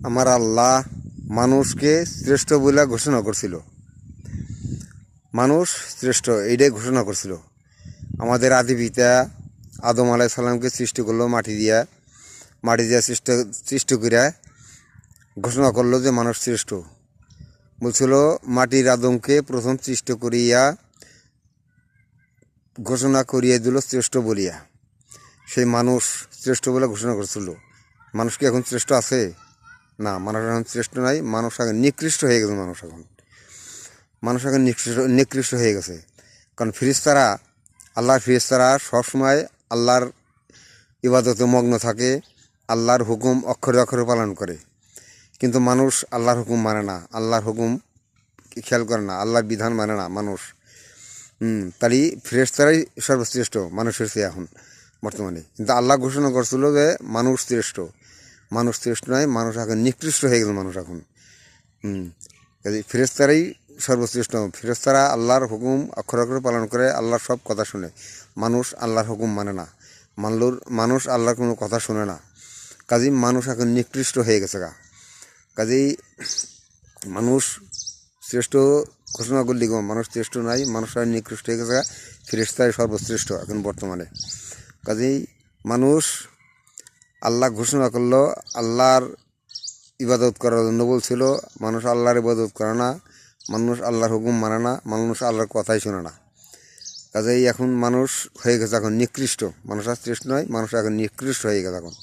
আমার আল্লাহ মানুষকে শ্রেষ্ঠ বলে ঘোষণা করছিল। মানুষ শ্রেষ্ঠ এইটাই ঘোষণা করছিল। আমাদের আদি পিতা আদম আলাইহিস সালামকে সৃষ্টি করলো মাটি দিয়া সৃষ্টি করে ঘোষণা করলো যে মানুষ শ্রেষ্ঠ। বলছিল মাটির আদমকে প্রথম সৃষ্টি করিয়া ঘোষণা করিয়া দিল শ্রেষ্ঠ বলিয়া। সেই মানুষ শ্রেষ্ঠ বলে ঘোষণা করছিল। মানুষ কি এখন শ্রেষ্ঠ আছে? না, মানুষ এখন শ্রেষ্ঠ নাই। মানুষ এখন নিকৃষ্ট হয়ে গেছে। মানুষ এখন নিকৃষ্ট হয়ে গেছে। কারণ আল্লাহর ফেরেশতারা সবসময় আল্লাহর ইবাদতে মগ্ন থাকে, আল্লাহর হুকুম অক্ষরে অক্ষরে পালন করে। কিন্তু মানুষ আল্লাহর হুকুম মানে না, আল্লাহর হুকুম খেয়াল করে না, আল্লাহর বিধান মানে না মানুষ। তাই ফেরেশতারাই সর্বশ্রেষ্ঠ মানুষের চেয়ে এখন বর্তমানে। কিন্তু আল্লাহ ঘোষণা করছিল যে মানুষ শ্রেষ্ঠ নয়, মানুষ এখন নিকৃষ্ট হয়ে গেছে। মানুষ এখন ফেরেশতারাই সর্বশ্রেষ্ঠ। ফেরেশতারা আল্লাহর হুকুম অক্ষরে অক্ষরে পালন করে, আল্লাহর সব কথা শুনে। মানুষ আল্লাহর হুকুম মানে না, মানুষ আল্লাহর কোনো কথা শুনে না। কাজেই মানুষ এখন নিকৃষ্ট হয়ে গেছে কাজেই মানুষ শ্রেষ্ঠ ঘোষণা করলি মানুষ শ্রেষ্ঠ নাই, মানুষ আর নিকৃষ্ট হয়ে গেছে। ফেরেশতাই সর্বশ্রেষ্ঠ এখন বর্তমানে। কাজেই মানুষ আল্লাহ ঘোষণা করলো, আল্লাহর ইবাদত করার জন্য বলছিল। মানুষ আল্লাহর ইবাদত করে না, মানুষ আল্লাহর হুকুম মানে না, মানুষ আল্লাহর কথাই শোনে না। কাজেই এখন মানুষ হয়ে গেছে এখন নিকৃষ্ট। মানুষ আর শ্রেষ্ঠ নয়, মানুষ এখন নিকৃষ্ট হয়ে গেছে এখন।